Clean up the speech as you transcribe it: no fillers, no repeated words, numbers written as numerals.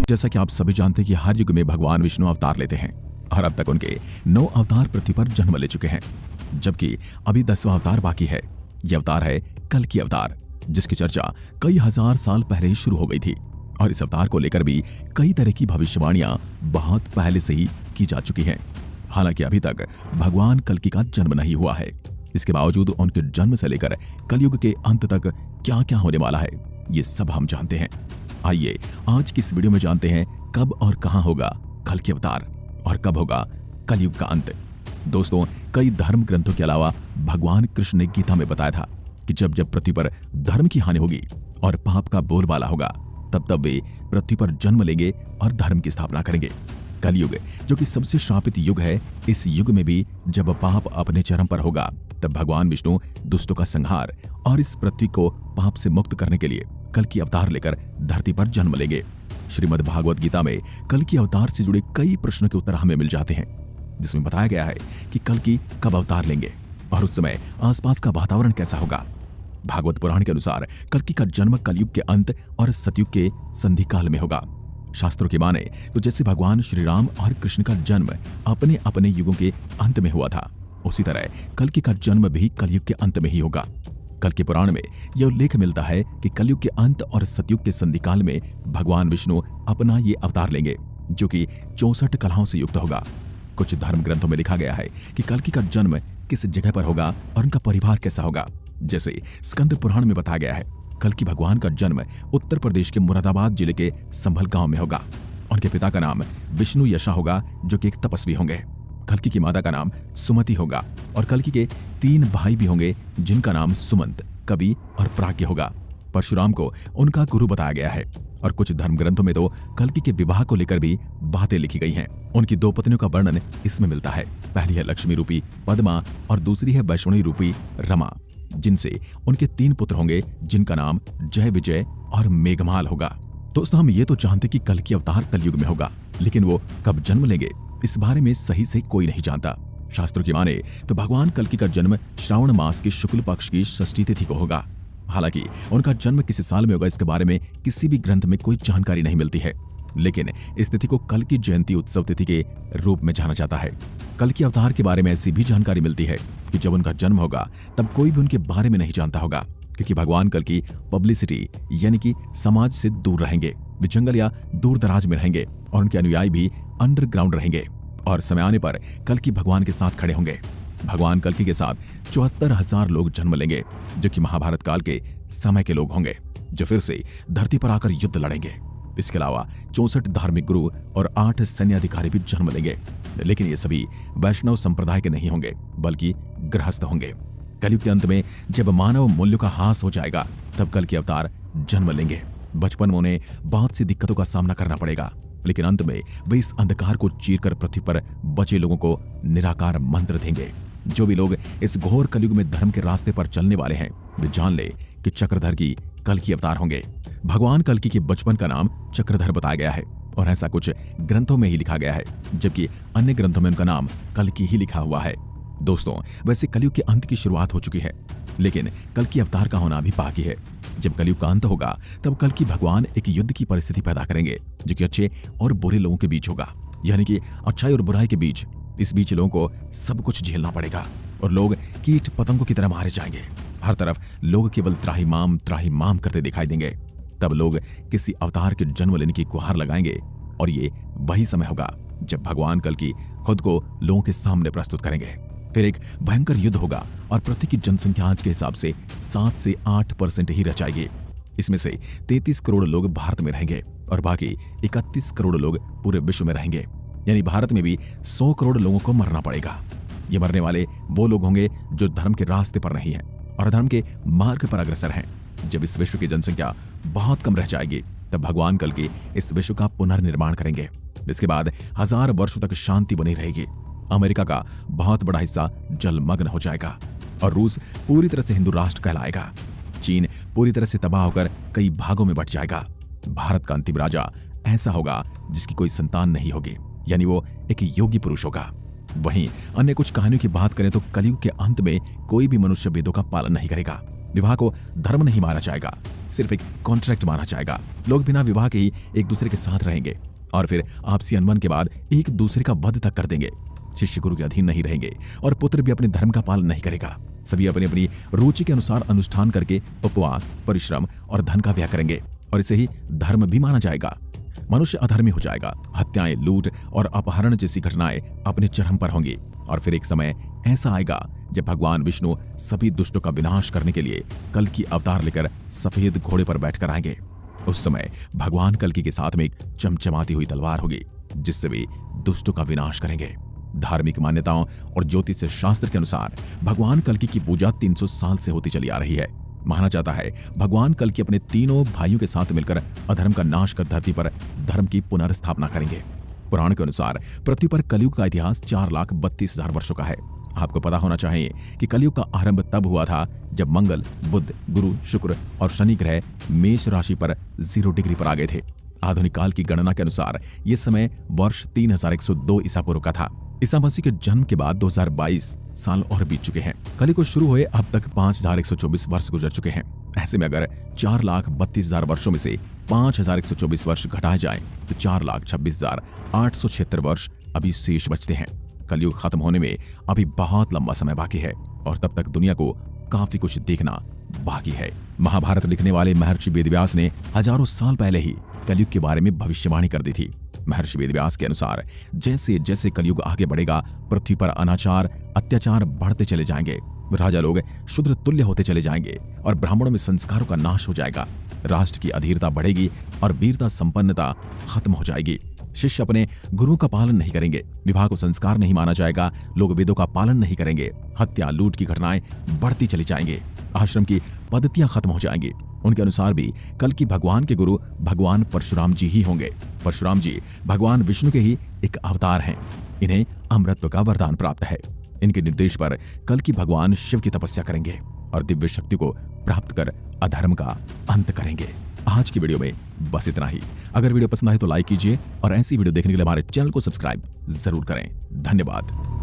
जैसा कि आप सभी जानते हैं कि हर युग में भगवान विष्णु अवतार लेते हैं और अब तक उनके 9 अवतार पृथ्वी पर जन्म ले चुके हैं, जबकि अभी 10वां अवतार बाकी है। यह अवतार है कल्कि अवतार, जिसकी चर्चा कई हजार साल पहले ही शुरू हो गई थी और इस अवतार को लेकर भी कई तरह की भविष्यवाणियां बहुत पहले से ही की जा चुकी हैं। हालांकि अभी तक भगवान कल्कि का जन्म नहीं हुआ है। इसके बावजूद उनके जन्म से लेकर कलयुग के अंत तक क्या क्या होने वाला है, ये सब हम जानते हैं। आइए आज की इस वीडियो में जानते हैं कब और कहां होगा कल्कि अवतार और कब होगा कलयुग का अंत। दोस्तों, कई धर्म ग्रंथों के अलावा भगवान कृष्ण ने गीता में बताया था कि जब जब पृथ्वी पर धर्म की हानि होगी और पाप का बोलबाला होगा, तब तब वे पृथ्वी पर जन्म लेंगे और धर्म की स्थापना करेंगे। कलयुग, जो कि सबसे श्रापित युग है, इस युग में भी जब पाप अपने चरम पर होगा, तब भगवान विष्णु दुष्टों का संहार और इस पृथ्वी को पाप से मुक्त करने के लिए कल्कि अवतार लेकर धरती पर जन्म लेंगे। श्रीमद् भागवत गीता में कल्कि अवतार से जुड़े कई प्रश्नों के उत्तर हमें मिल जाते हैं, जिसमें बताया गया है कि कल्कि कब अवतार लेंगे और उस समय आसपास का वातावरण कैसा होगा। भागवत पुराण के अनुसार कल्कि का जन्म कलयुग के अंत और सतयुग के संधि काल में होगा। शास्त्रों की माने तो जैसे भगवान श्री राम और कृष्ण का जन्म अपने अपने युगों के अंत में हुआ था, उसी तरह कल्कि का जन्म भी कलयुग के अंत में ही होगा। कल्कि पुराण में यह उल्लेख मिलता है कि कलयुग के अंत और सतयुग के संधि काल में भगवान विष्णु अपना ये अवतार लेंगे, जो कि 64 कलाओं से युक्त होगा। कुछ धर्म ग्रंथों में लिखा गया है कि कल्कि का जन्म किस जगह पर होगा और उनका परिवार कैसा होगा। जैसे स्कंद पुराण में बताया गया है, कल्कि भगवान का जन्म उत्तर प्रदेश के मुरादाबाद जिले के संभल गांव में होगा। उनके पिता का नाम विष्णु यशा होगा, जो कि एक तपस्वी होंगे। कल्कि की माता का नाम सुमति होगा और कल्कि के 3 भाई भी होंगे, जिनका नाम सुमंत, कवि और प्राज्ञ होगा। परशुराम को उनका गुरु बताया गया है और कुछ धर्म ग्रंथों में तो कल्कि के विवाह को लेकर भी बातें लिखी गई हैं। उनकी 2 पत्नियों का वर्णन इसमें मिलता है। पहली है लक्ष्मी रूपी पद्मा और दूसरी है वैष्णवी रूपी रमा, जिनसे उनके 3 पुत्र होंगे, जिनका नाम जय विजय और मेघमाल होगा। दोस्तों, हम ये तो जानते कि कल्कि अवतार कलयुग में होगा, लेकिन वो कब जन्म लेंगे इस बारे में सही से कोई नहीं जानता। शास्त्रों की माने तो भगवान कल्कि का जन्म श्रावण मास की शुक्ल पक्ष की षष्ठी तिथि को होगा। हालांकि उनका जन्म किस साल में होगा, इसके बारे में किसी भी ग्रंथ में कोई जानकारी नहीं मिलती है, लेकिन इस तिथि को कल्कि जयंती उत्सव तिथि के रूप में जाना जाता है। कल्कि अवतार के बारे में ऐसी भी जानकारी मिलती है कि जब उनका जन्म होगा तब कोई भी उनके बारे में नहीं जानता होगा, क्योंकि भगवान कल्कि पब्लिसिटी यानी कि समाज से दूर रहेंगे। वे जंगल या दूर दराज में रहेंगे और उनके अनुयायी भी अंडरग्राउंड रहेंगे और समय आने पर कल्कि भगवान के साथ खड़े होंगे। भगवान कल्कि के साथ 74,000 लोग जन्म लेंगे, जो कि महाभारत काल के समय के लोग होंगे, जो फिर से धरती पर आकर युद्ध लड़ेंगे। इसके अलावा 64 धार्मिक गुरु और 8 सैन्य अधिकारी भी जन्म लेंगे, लेकिन ये सभी वैष्णव संप्रदाय के नहीं होंगे, बल्कि गृहस्थ होंगे। कलयुग के अंत में जब मानव मूल्यों का ह्रास हो जाएगा, तब कल्कि अवतार जन्म लेंगे। बचपन में उन्हें बहुत सी दिक्कतों का सामना करना पड़ेगा, लेकिन अंत में वे इस अंधकार को चीरकर पृथ्वी पर बचे लोगों को निराकार मंत्र देंगे। जो भी लोग इस घोर कलयुग में धर्म के रास्ते पर चलने वाले हैं, वे जान ले कि चक्रधर की कल्कि अवतार होंगे। भगवान कल्कि के बचपन का नाम चक्रधर बताया गया है और ऐसा कुछ ग्रंथों में ही लिखा गया है, जबकि अन्य ग्रंथों में उनका नाम कल्कि ही लिखा हुआ है। दोस्तों, वैसे कलयुग के अंत की शुरुआत हो चुकी है, लेकिन कल्कि अवतार का होना भी बाकी है। जब कलयुग का अंत होगा, तब कल्कि भगवान एक युद्ध की परिस्थिति पैदा करेंगे, जो कि अच्छे और बुरे लोगों के बीच होगा, यानी कि अच्छाई और बुराई के बीच। इस बीच लोगों को सब कुछ झेलना पड़ेगा और लोग कीट पतंगों की तरह मारे जाएंगे। हर तरफ लोग केवल त्राहिमाम करते दिखाई देंगे। तब लोग किसी अवतार के जन्म लेने की गुहार लगाएंगे और ये वही समय होगा जब भगवान कल्कि खुद को लोगों के सामने प्रस्तुत करेंगे। फिर एक भयंकर युद्ध होगा और पृथ्वी की जनसंख्या आज के हिसाब से 7 से 8% ही रह जाएगी। इसमें से 33 करोड़ लोग भारत में रहेंगे और बाकी 31 करोड़ लोग पूरे विश्व में रहेंगे। यानी भारत में भी 100 करोड़ लोगों को मरना पड़ेगा। ये मरने वाले वो लोग होंगे जो धर्म के रास्ते पर नहीं हैं और धर्म के मार्ग पर अग्रसर हैं। जब इस विश्व की जनसंख्या बहुत कम रह जाएगी, तब भगवान कल्कि इस विश्व का पुनर्निर्माण करेंगे। इसके बाद 1000 वर्षों तक शांति बनी रहेगी। अमेरिका का बहुत बड़ा हिस्सा जलमग्न हो जाएगा और रूस पूरी तरह से हिंदू राष्ट्र कहलाएगा। चीन पूरी तरह से तबाह होकर कई भागों में बंट जाएगा। भारत का अंतिम राजा ऐसा होगा जिसकी कोई संतान नहीं होगी, यानी वो एक योगी पुरुष होगा। वहीं अन्य कुछ कहानियों की बात करें तो कलयुग के अंत में कोई भी मनुष्य वेदों का पालन नहीं करेगा। विवाह को धर्म नहीं माना जाएगा, सिर्फ एक कॉन्ट्रैक्ट माना जाएगा। लोग बिना विवाह के ही एक दूसरे के साथ रहेंगे और फिर आपसी अनबन के बाद एक दूसरे का वध तक कर देंगे। शिष्य गुरु के अधीन नहीं रहेंगे और पुत्र भी अपने धर्म का पालन नहीं करेगा। सभी अपनी अपनी रुचि के अनुसार अनुष्ठान करके उपवास, परिश्रम और धन का व्यय करेंगे और इसे ही धर्म भी माना जाएगा। मनुष्य अधर्मी हो जाएगा। हत्याएं, लूट और अपहरण जैसी घटनाएं अपने चरम पर होंगी और फिर एक समय ऐसा आएगा जब भगवान विष्णु सभी दुष्टों का विनाश करने के लिए कल की अवतार लेकर सफेद घोड़े पर बैठकर आएंगे। उस समय भगवान कल्कि के साथ में एक चमचमाती हुई तलवार होगी जिससे वे दुष्टों का विनाश करेंगे। धार्मिक मान्यताओं और ज्योतिष शास्त्र के अनुसार भगवान कल्कि की पूजा 300 साल से होती चली आ रही है। माना जाता है भगवान कल्कि अपने तीनों भाइयों के साथ मिलकर अधर्म का नाश कर धरती पर धर्म की पुनर्स्थापना करेंगे। पुराण के अनुसार पृथ्वी पर कलयुग का इतिहास 4,32,000 वर्षों का है। आपको पता होना चाहिए कि कलयुग का आरंभ तब हुआ था जब मंगल, बुध, गुरु, शुक्र और शनि ग्रह मेष राशि पर 0 डिग्री पर आ गए थे। आधुनिक काल की गणना के अनुसार यह समय वर्ष 3102 ईसा पूर्व का था। ईसा मसीह के जन्म के बाद 2022 साल और बीत चुके हैं। कलयुग शुरू हुए अब तक 5124 वर्ष गुजर चुके हैं। ऐसे में अगर 4,32,000 वर्षों में से 5124 वर्ष घटाए जाएं तो 4,26,876 वर्ष अभी शेष बचते हैं। कलयुग खत्म होने में अभी बहुत लंबा समय बाकी है और तब तक दुनिया को काफी कुछ देखना बाकी है। महाभारत लिखने वाले महर्षि वेदव्यास ने हजारों साल पहले ही कलयुग के बारे में भविष्यवाणी कर दी थी। महर्षि वेदव्यास के अनुसार जैसे जैसे कलयुग आगे बढ़ेगा, पृथ्वी पर अनाचार, अत्याचार बढ़ते चले जाएंगे। राजा लोग शूद्र तुल्य होते चले जाएंगे और ब्राह्मणों में संस्कारों का नाश हो जाएगा। राष्ट्र की अधीरता बढ़ेगी और वीरता संपन्नता खत्म हो जाएगी। शिष्य अपने गुरु का पालन नहीं करेंगे। विवाह को संस्कार नहीं माना जाएगा। लोग वेदों का पालन नहीं करेंगे। हत्या, लूट की घटनाएं बढ़ती चली जाएंगी। आश्रम की पद्धतियां खत्म हो जाएंगी। उनके अनुसार भी कल की भगवान के गुरु भगवान परशुराम जी ही होंगे। परशुराम जी भगवान विष्णु के ही एक अवतार हैं। इन्हें अमरत्व का वरदान प्राप्त है। इनके निर्देश पर कल की भगवान शिव की तपस्या करेंगे और दिव्य शक्ति को प्राप्त कर अधर्म का अंत करेंगे। आज की वीडियो में बस इतना ही। अगर वीडियो पसंद आए तो लाइक कीजिए और ऐसी वीडियो देखने के लिए हमारे चैनल को सब्सक्राइब जरूर करें। धन्यवाद।